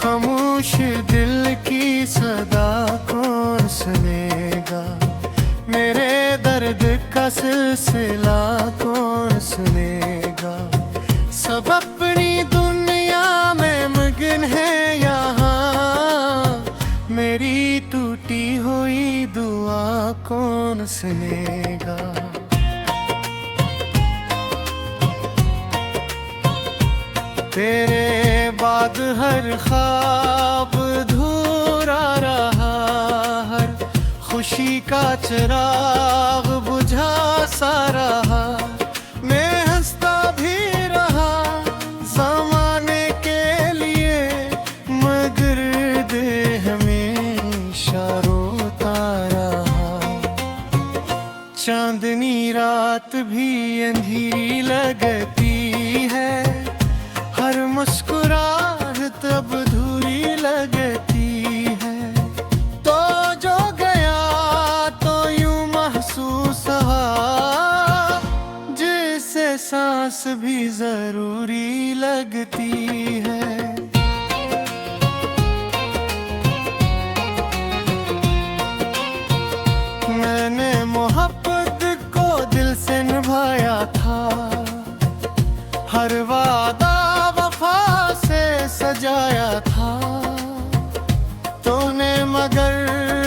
खामोश दिल की सदा कौन सुनेगा, मेरे दर्द का सिलसिला कौन सुनेगा। सब अपनी दुनिया में मगन है यहाँ, मेरी टूटी हुई दुआ कौन सुनेगा। तेरे बाद हर ख्वाब अधूरा रहा, हर खुशी का चिराग बुझा सा रहा। मैं हंसता भी रहा ज़माने के लिए, मगर दिल हमेशा रोता रहा। चांदनी रात भी अंधेरी लगती है, हर मुस्कुराहट अब अधूरी लगती है। तो जो गया तो यूं महसूस हुआ, जिससे सांस भी जरूरी लगती है। मैंने मोहब्बत को दिल से निभाया था, हर वादा सजाया था तूने, मगर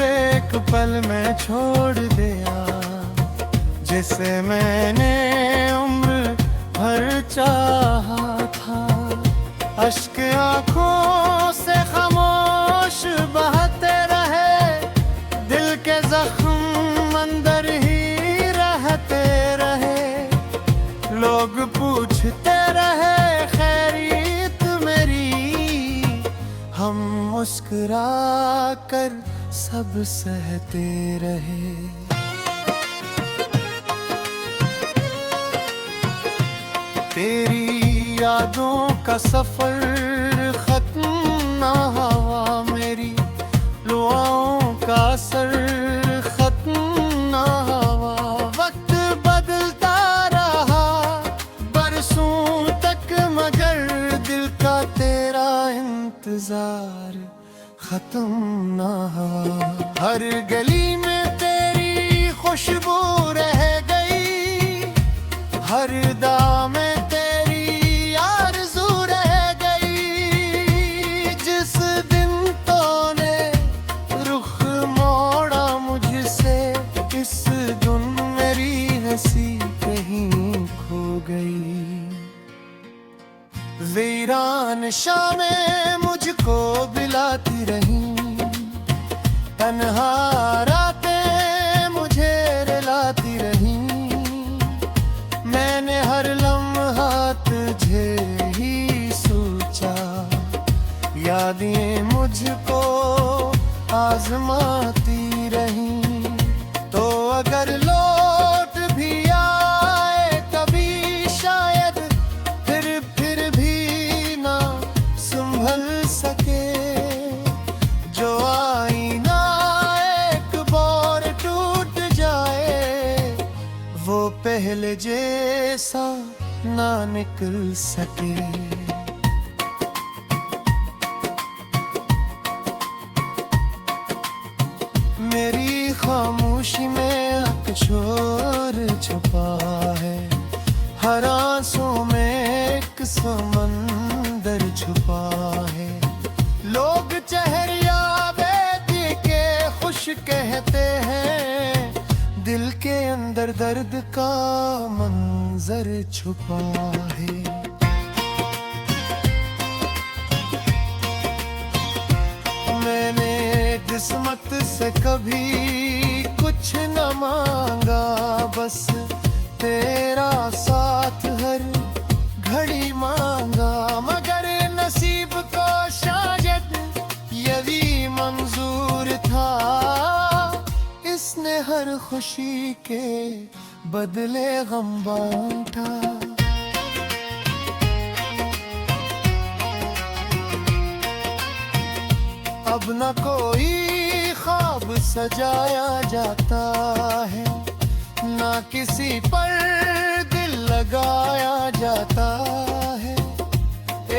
एक पल में छोड़ दिया, जिसे मैंने उम्र भर चाहा था। अश्क आंखों से खामोश बहते रहे, दिल के जख्म अंदर ही रहते रहे। लोग पूछते रहे खैरियत मेरी, हम मुस्कुरा कर सब सहते रहे। तेरी यादों का सफर खत्म ना हुआ, मेरी दुआओं का असर खत्म ना हुआ। वक्त बदलता रहा बरसों तक, मगर दिल का तेरा इंतजार खत्म ना हुआ। हर गली में तेरी खुशबू रह गई, हर दाम में तेरी आरज़ू रह गई। जिस दिन तूने रुख मोड़ा मुझसे, इस दिन मेरी हंसी कहीं खो गई। वीरान शामें मुझको बिलाती रही, तन्हा रातें मुझे रुलाती रही। मैंने हर लम्हा तुझे ही सोचा, यादें मुझको आजमाती रही। तो अगर लौट भी आए कभी शायद, फिर भी ना संभल सके। जो आईना एक बार टूट जाए, वो पहले जैसा ना निकल सके। मेरी खामोशी में शोर छुपा है, हर आंसू में एक समंदर छुपा है। लोग चेहरिया बेटी के खुश कहते हैं, दिल के अंदर दर्द का मंजर छुपा है। मैंने किस्मत से कभी कुछ न मांगा, बस तेरा साथ हर घड़ी मांगा। मगर नसीब को शायद यही मंजूर था, इसने हर खुशी के बदले गम बांटा। अब न कोई ख्वाब सजाया जाता है, ना किसी पर दिल लगाया जाता है।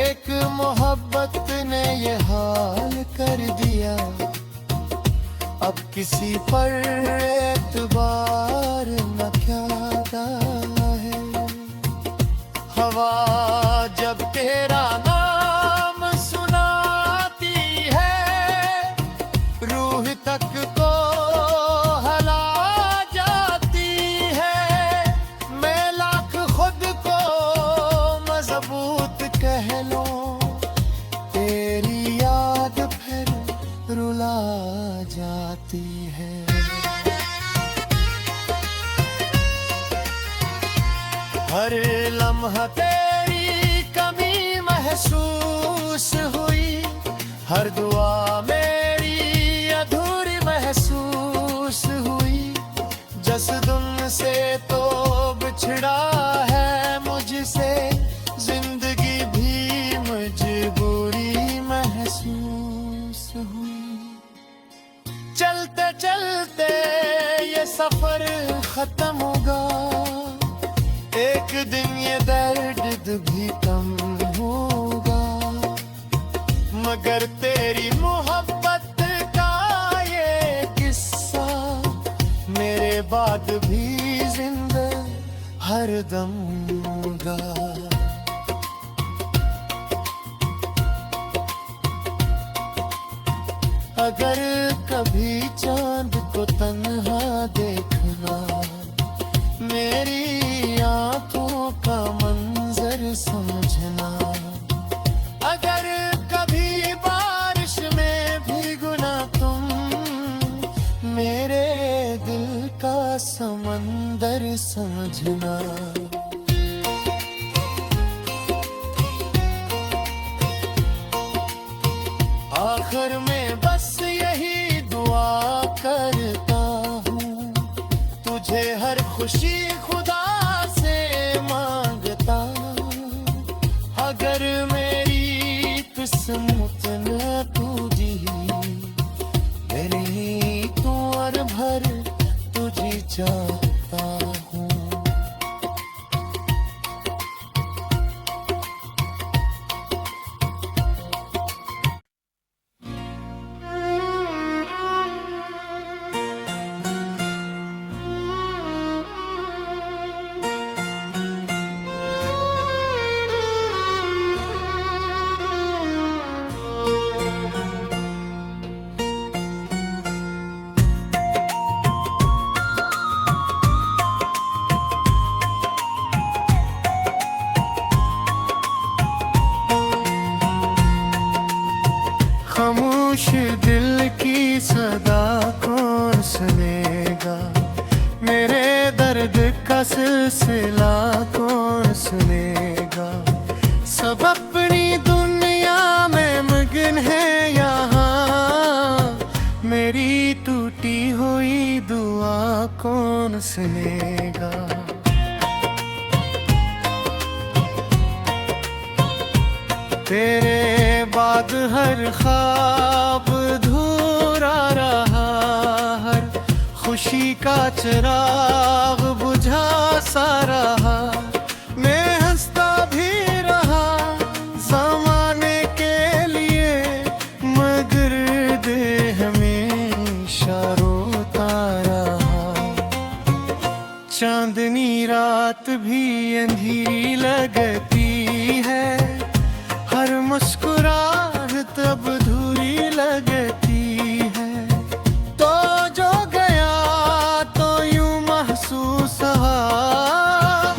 एक मोहब्बत ने ये हाल किसी पर एतबार न क्या है। हवा जब तेरा नाम सुनाती है, रूह तक को हला जाती है। मैं लाख खुद को मजबूत कह लूं, तेरी याद फिर रुला जाती है। हर लम्हा तेरी कमी महसूस हुई, हर दुआ मेरी अधूरी महसूस हुई। जसदुन से तो बिछड़ा है मुझसे, जिंदगी भी मजबूरी महसूस हुई। चलते चलते ये सफर खत्म होगा, एक दिन ये दर्द भी कम होगा। मगर तेरी मोहब्बत का ये किस्सा मेरे बाद भी जिंदा हरदम होगा। अगर कभी चांद को तन्हा देखना, मेरी आंखों का मंजर समझना। अगर कभी बारिश में भीगना तुम, मेरे दिल का समंदर समझना। आखिर में बस यही दुआ करता हूँ, तुझे हर खुशी खुदा से मांगता। अगर मेरी किस्मत न टूटी, मेरी तो और भर तुझे चाहता हूँ। खामोश दिल की सदा कौन सुनेगा, मेरे दर्द का सिलसिला कौन सुनेगा। सब अपनी दुनिया में मगन है यहाँ, मेरी टूटी हुई दुआ कौन सुनेगा। तेरे बाद हर ख्वाब अधूरा रहा, हर खुशी का चिराग बुझा सा रहा। मैं हंसता भी रहा ज़माने के लिए, मगर दिल हमेशा रोता रहा। चांदनी रात भी अंधेरी लगती है, हर मुस्कुराहट अब अधूरी लगती है। तो जो गया तो यूं महसूस हुआ,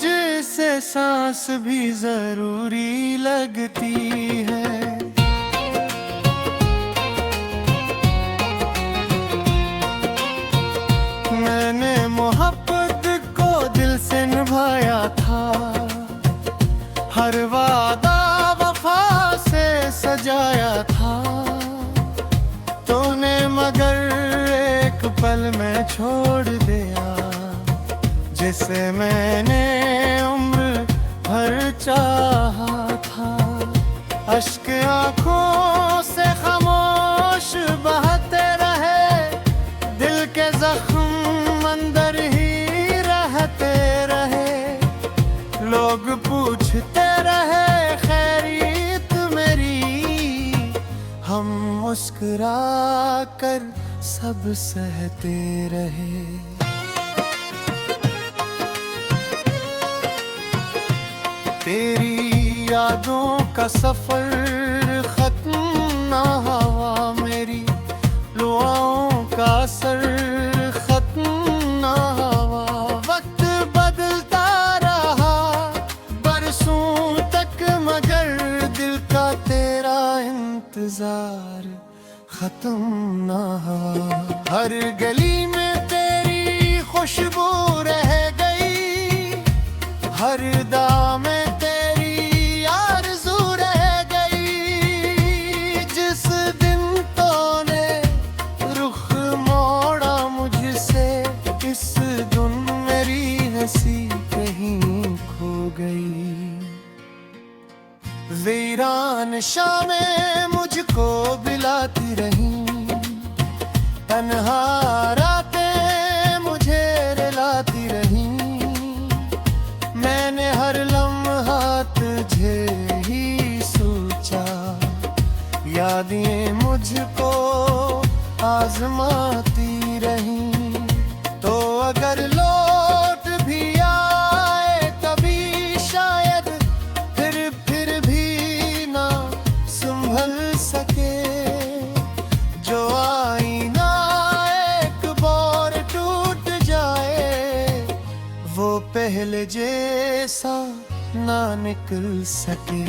जिससे सांस भी जरूरी लगती है। मैंने मोहब्बत को दिल से निभाया था, हर वादा सजाया था। तूने मगर एक पल में छोड़ दिया, जिसे मैंने उम्र भर चाहा था। अश्क आंखों से खामोश बहते रहे, दिल के जख्म अंदर ही रहते रहे। लोग पूछते रहे खैरियत मेरी, हम मुस्कुरा कर सब सहते रहे। तेरी यादों का सफर खत्म ना हुआ, मेरी दुआओं का असर खत्म ना हुआ। वक्त बदलता रहा बरसों तक, मगर दिल का तेरा इंतजार खत्म ना हुआ। हर गली में तेरी खुशबू रह गई, हर दाम में तेरी आरज़ू रह गई। जिस दिन तूने रुख मोड़ा मुझसे, इस दिन मेरी हंसी कहीं खो गई। वीरान शामें मुझको बिलाती रही, तन्हा रातें मुझे रुलाती रही। मैंने हर लम्हा तुझे ही सोचा, यादें मुझको आजमाती रही। तो अगर लौट भी आए कभी शायद, फिर भी ना संभल सके। जो आईना एक बार टूट जाए, वो पहले जैसा ना निकल सके।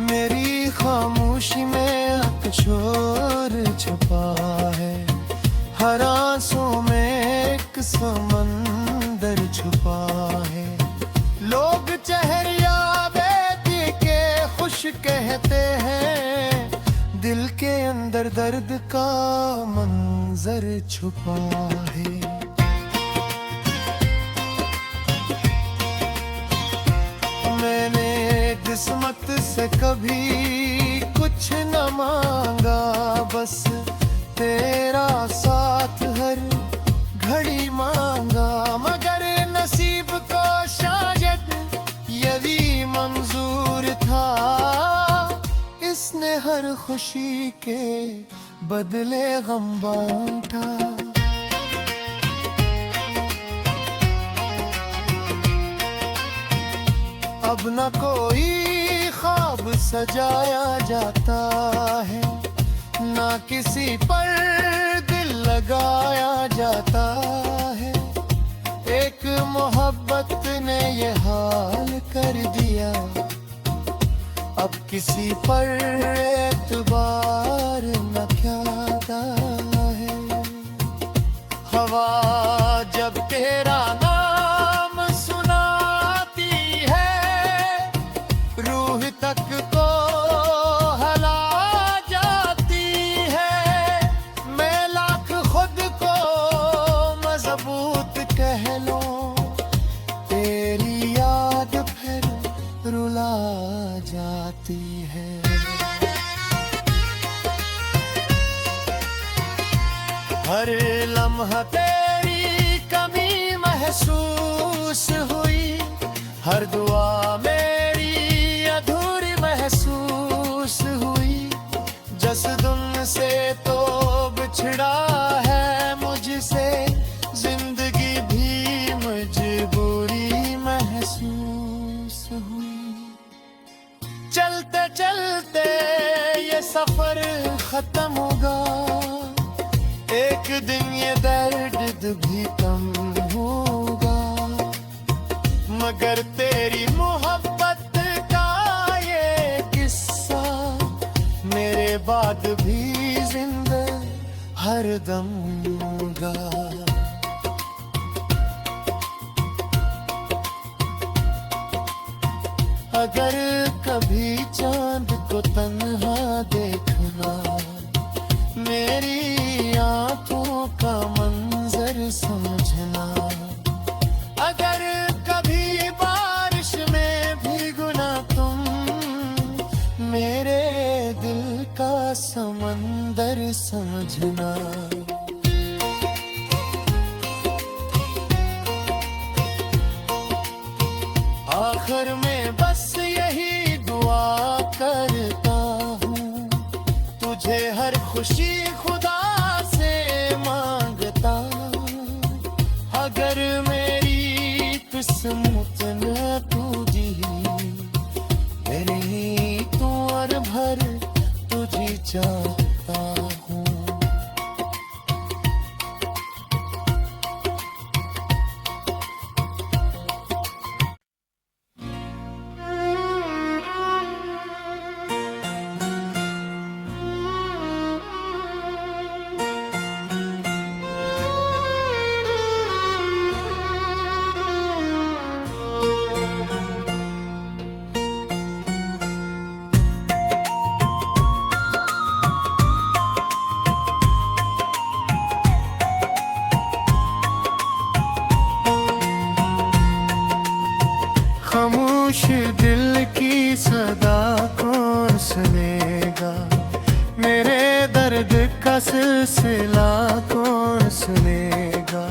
मेरी खामोशी में शोर छुपा है, हर आंसू में एक समंदर छुपा है। लोग चेहरिया बेटी के खुश कहते हैं, दिल के अंदर दर्द का मंजर छुपा है। मैंने किस्मत से कभी कुछ न मांगा, बस तेरा साथ हर घड़ी मांगा। मगर नसीब को शायद यही मंजूर था, इसने हर खुशी के बदले गम बांटा। अब न कोई ख्वाब सजाया जाता है, ना किसी पर दिल लगाया जाता है। एक मोहब्बत ने ये हाल कर दिया, अब किसी पर एतबार न ख्याता है। हवा जब तेरा नाम सुनाती है, रूह तक को हला जाती है। मैं लाख खुद को मजबूत कह लूं, तेरी याद फिर रुला जाती है। हर लम्हा तेरी कमी महसूस हुई, हर दुआ मेरी अधूरी महसूस हुई। जस दिन से तो बिछड़ा है मुझसे, जिंदगी भी मजबूरी महसूस हुई। चलते चलते ये सफर खत्म होगा, एक दिन ये दर्द भी कम होगा। मगर तेरी मोहब्बत का ये किस्सा मेरे बाद भी जिंदा हरदम होगा। अगर कभी चांद को तन्हा देखना, मेरी आंखों का मंजर समझना। अगर कभी बारिश में भीगना तुम, मेरे दिल का समंदर समझना। आखिर में बस यही दुआ खुशी खुदा से मांगता, अगर मेरी किस्मत न तुझी, मेरे ही तो और भर तुझी चाहता हूँ। खामोश दिल की सदा कौन सुनेगा, मेरे दर्द का सिलसिला कौन सुनेगा।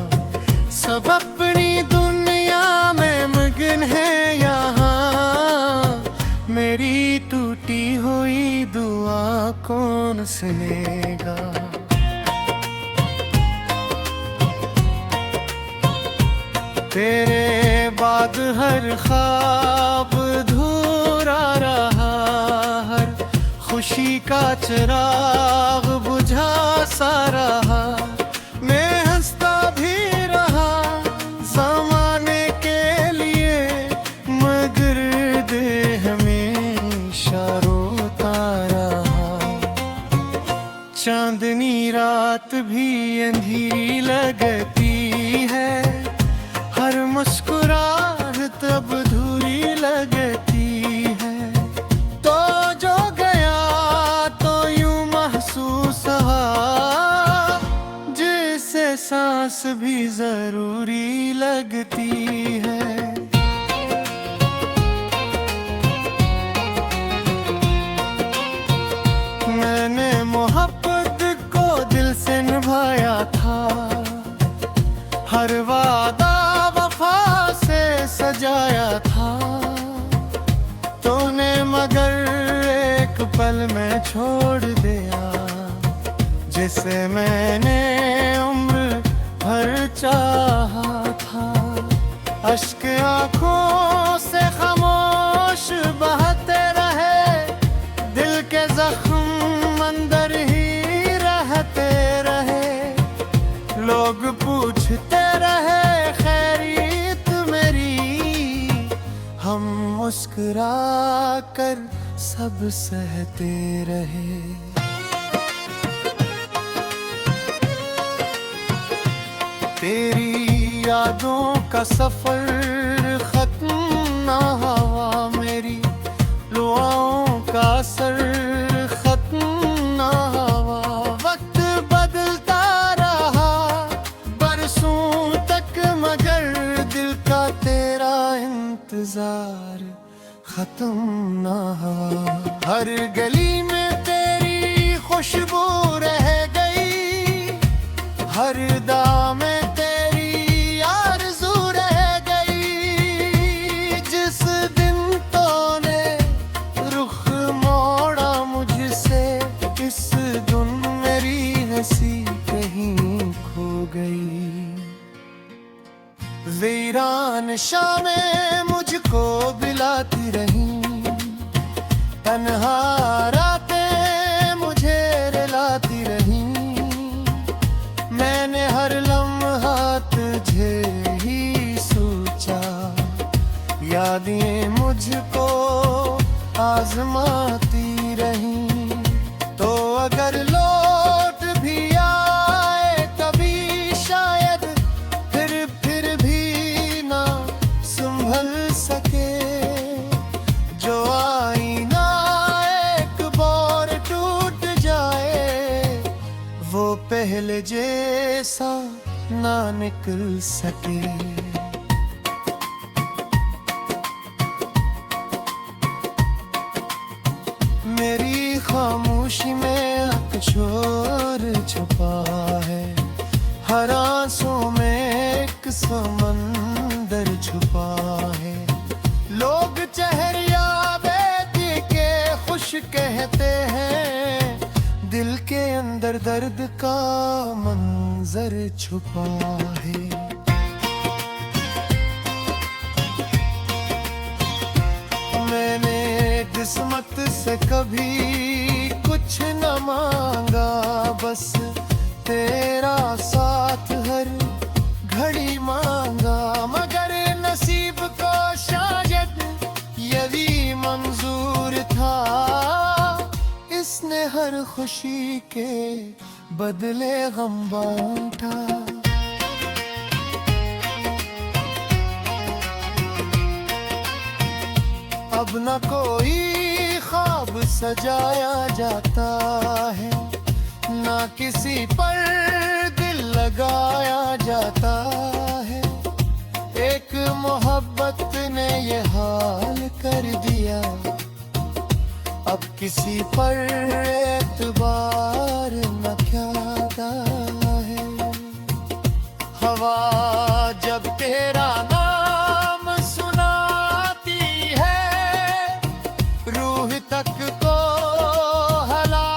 सब अपनी दुनिया में मगन है यहाँ, मेरी टूटी हुई दुआ कौन सुनेगा। तेरे बाद हर ख्वाब अधूरा रहा, हर खुशी का चिराग बुझा सा रहा। मैं हंसता भी रहा ज़माने के लिए, मगर दिल हमेशा रोता रहा। चांदनी रात भी अंधेरी लगती है, हर मुस्कुराहट अब अधूरी लगती है। तो जो गया तो यूं महसूस हुआ, जिससे सांस भी जरूरी लगती है। मैंने मोहब्बत को दिल से निभाया था, हर वादा सजाया था। तूने मगर एक पल में छोड़ दिया, जिसे मैंने उम्र भर चाहा था। अश्क आंखों से खामोश बहते रहे, दिल के जख्म अंदर ही रहते रहे। लोग पूछते रहे खैरियत मेरी, हम मुस्कुरा कर सब सहते रहे। तेरी यादों का सफर खत्म ना हुआ, मेरी दुआओं का असर खत्म ना हुआ। वक्त बदलता रहा बरसों तक, मगर दिल का तेरा इंतजार खत्म ना हुआ। हर गली में तेरी खुशबू रह गई, हर दाम में तेरी आरज़ू रह गई। जिस दिन तूने रुख मोड़ा मुझसे, इस दिन मेरी हंसी कहीं खो गई। वीरान शामें मुझको बिलाती रही, तन्हा रातें मुझे रुलाती रही। मैंने हर लम्हा तुझे ही सोचा, यादें मुझको आजमाती रही। तो अगर लौट भी आए कभी शायद, फिर भी ना संभल सके। जो आईना एक बार टूट जाए, वो पहले जैसा ना निकल सके। मेरी खामोशी में शोर छुपा है, हर आंसू में एक समंदर छुपा है। लोग चेहरिया बेटी के खुश कहते हैं, दिल के अंदर दर्द का मंजर छुपा है। मैंने किस्मत से कभी कुछ न मांगा, बस तेरा साथ हर घड़ी मांगा। मगर नसीब को शायद यही मंजूर था, इसने हर खुशी के बदले गम बांटा। अब न कोई ख्वाब सजाया जाता है, ना किसी पर दिल लगाया जाता है। एक मोहब्बत ने ये हाल कर दिया, अब किसी पर एतबार न क्या है। हवा जब तेरा नाम सुनाती है, रूह तक को हला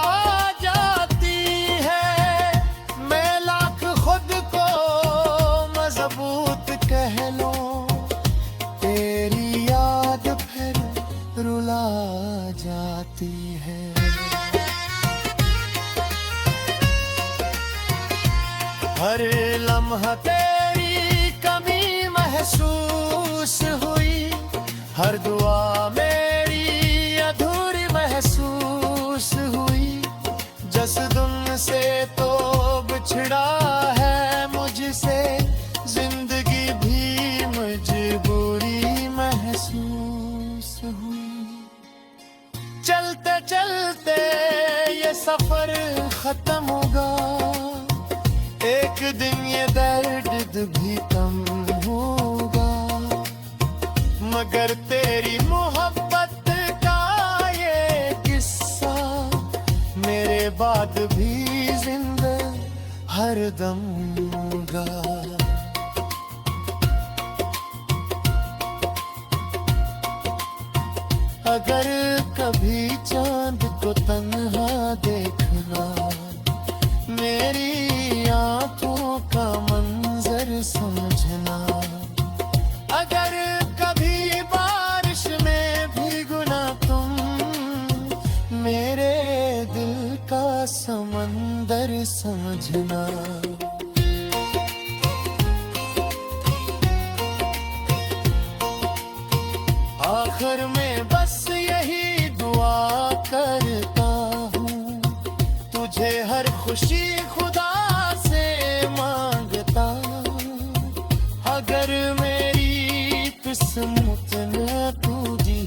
जाती है। मैं लाख खुद को मजबूत कह लूं, तेरी याद फिर रुला जाती है। हर लम्हा तेरी कमी महसूस हुई, हर दुआ मेरी अधूरी महसूस हुई। जसदुन से तो बिछड़ा है मुझसे, जिंदगी भी मजबूरी महसूस हुई। चलते चलते ये सफर खत्म होगा, एक दिन ये दर्द भी कम होगा। मगर तेरी मोहब्बत का ये किस्सा मेरे बाद भी जिंदा हरदम होगा। अगर कभी चांद को तन्हा देखना, मेरी आंखों का मंजर समझना। अगर कभी बारिश में भीगना तुम, मेरे दिल का समंदर समझना। आखिर में बस यही दुआ करता हूँ, तुझे हर खुशी खुदा से मांगता। अगर मेरी किस्मत न टूटी,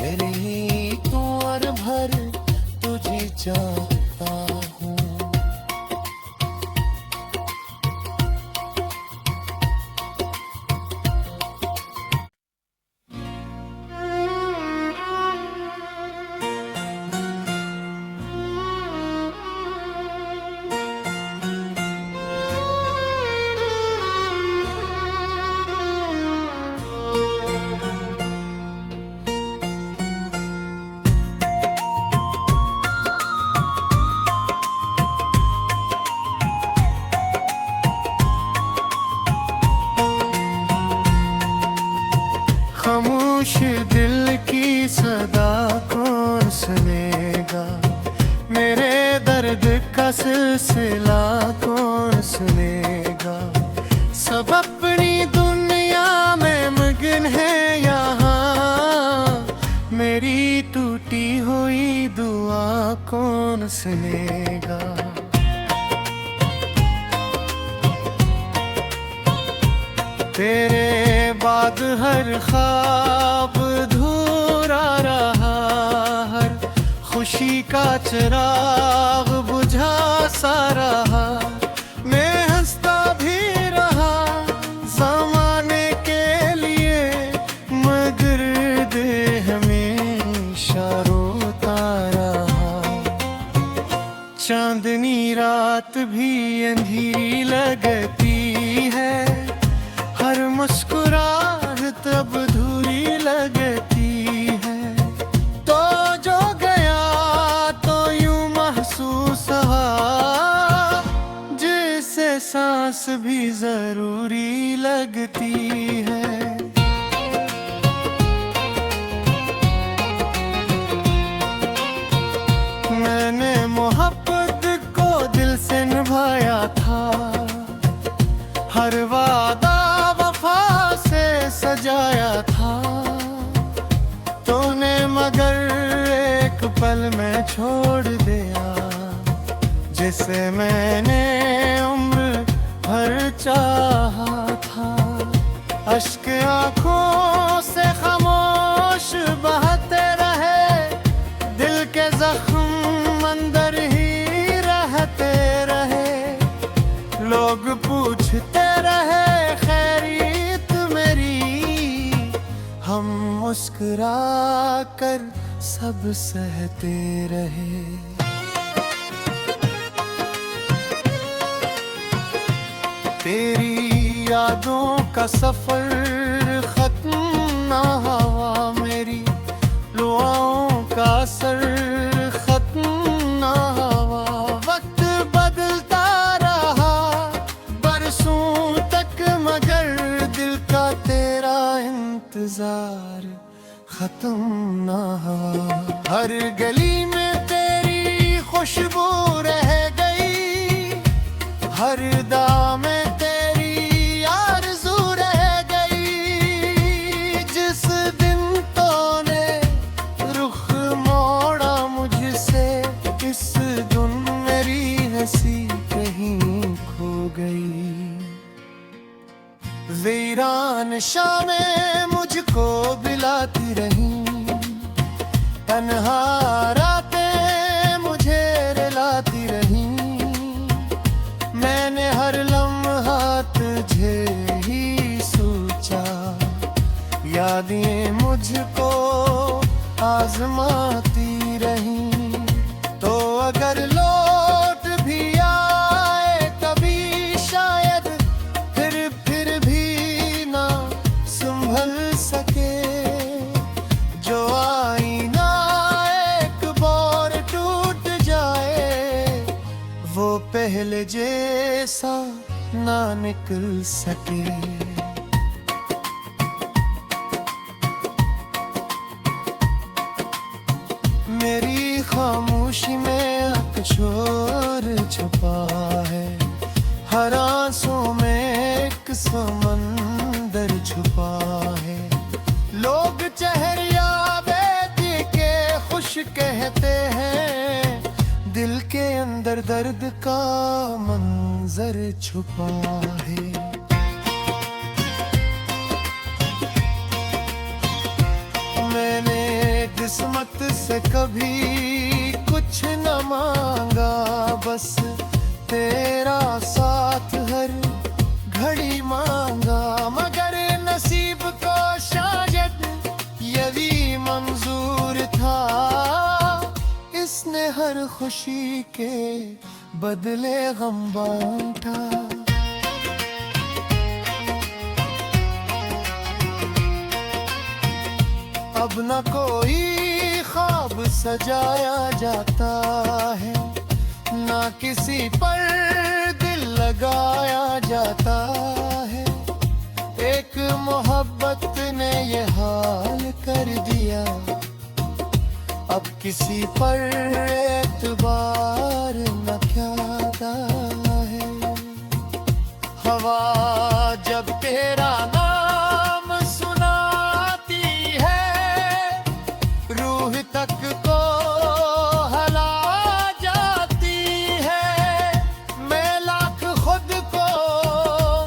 मेरी तो और भर तुझे चाहता हूँ। खामोश दिल की सदा कौन सुनेगा, मेरे दर्द का सिलसिला कौन सुनेगा। सब अपनी दुनिया में मगन है यहाँ, मेरी टूटी हुई दुआ कौन सुनेगा। तेरे बाद हर ख्वाब अधूरा रहा, हर खुशी का चिराग बुझा सा रहा। मैं हंसता भी रहा ज़माने के लिए, मगर दिल हमेशा रोता रहा। चांदनी रात भी अंधेरी लगती है, हर मुस्कुराहट अब अधूरी लगती है। तो जो गया तो यूं महसूस है। मैंने मोहब्बत को दिल से निभाया था, हर वादा वफा से सजाया था। तूने मगर एक पल में छोड़ दिया, जिसे मैंने उम्र भर चाहा था। अश्क आँखों से खामोश बहते रहे, दिल के जख्म अंदर ही रहते रहे। लोग पूछते रहे खैरियत मेरी, हम मुस्कुरा कर सब सहते रहे। तेरी यादों का सफर खत्म ना हुआ, मेरी दुआओं का असर खत्म ना हुआ। वक्त बदलता रहा बरसों तक, मगर दिल का तेरा इंतजार खत्म ना हुआ। हर गली में तेरी खुशबू रह गई, हर दाम में तेरी आरज़ू रह गई। जिस दिन तूने रुख मोड़ा मुझसे, इस दिन मेरी हंसी कहीं खो गई। वीरान शामें मुझको बिलाती रही, तन्हा रातें मुझे रुलाती रही। मैंने हर लम्हा तुझे ही सोचा, यादें मुझको आजमाती रही। तो अगर लौट भी आए कभी शायद, फिर भी ना संभल सके। जो आईना एक बार टूट जाए, वो पहले जैसा ना निकल सके। मेरी खामोशी में शोर छुपा है, हर आंसू में एक समंदर छुपा है। लोग चेहरिया बेटी के खुश कहते हैं, दिल के अंदर दर्द का मंजर छुपा है। मैंने किस्मत से कभी कुछ न मांगा, बस तेरा साथ हर घड़ी मांगा। मगर नसीब को शायद यही मंजूर था, इसने हर खुशी के बदले गम बांटा। अब न कोई ख्वाब सजाया जाता है, ना किसी पर दिल लगाया जाता है। एक मोहब्बत ने ये हाल कर दिया, अब किसी पर एतबार न ख्याता है। हवा जब तेरा नाम सुनाती है, रूह तक को हला जाती है। मैं लाख खुद को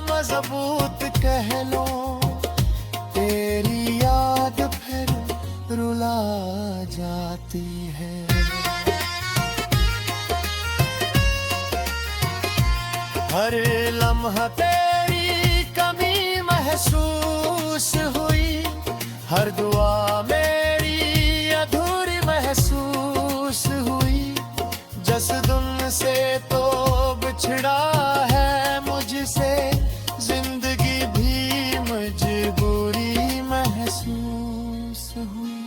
मजबूत कह लूं, तेरी याद फिर रुला जाती है। हर लम्हा तेरी कमी महसूस हुई, हर दुआ मेरी अधूरी महसूस हुई। जस दुन से तो बिछड़ा है मुझसे, जिंदगी भी मजबूरी महसूस हुई।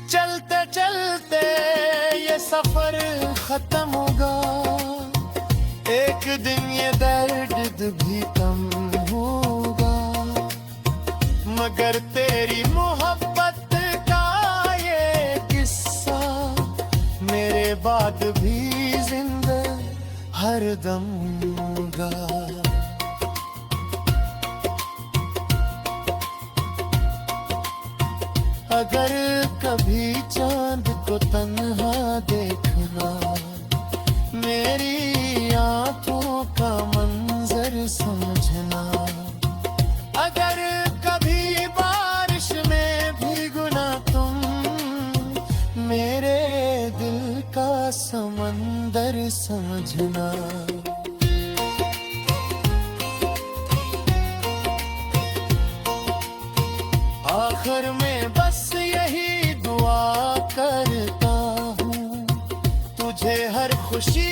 चलते चलते ये सफर खत्म होगा, एक दिन ये दर्द भी कम होगा। मगर तेरी मोहब्बत का ये किस्सा मेरे बाद भी जिंदा हरदम गा। अगर कभी चांद को तन्हा देखना, मेरी आंखों का मंजर समझना। अगर कभी बारिश में भीगना तुम, मेरे दिल का समंदर समझना। आखिर में बस यही दुआ करता हूँ, तुझे हर खुशी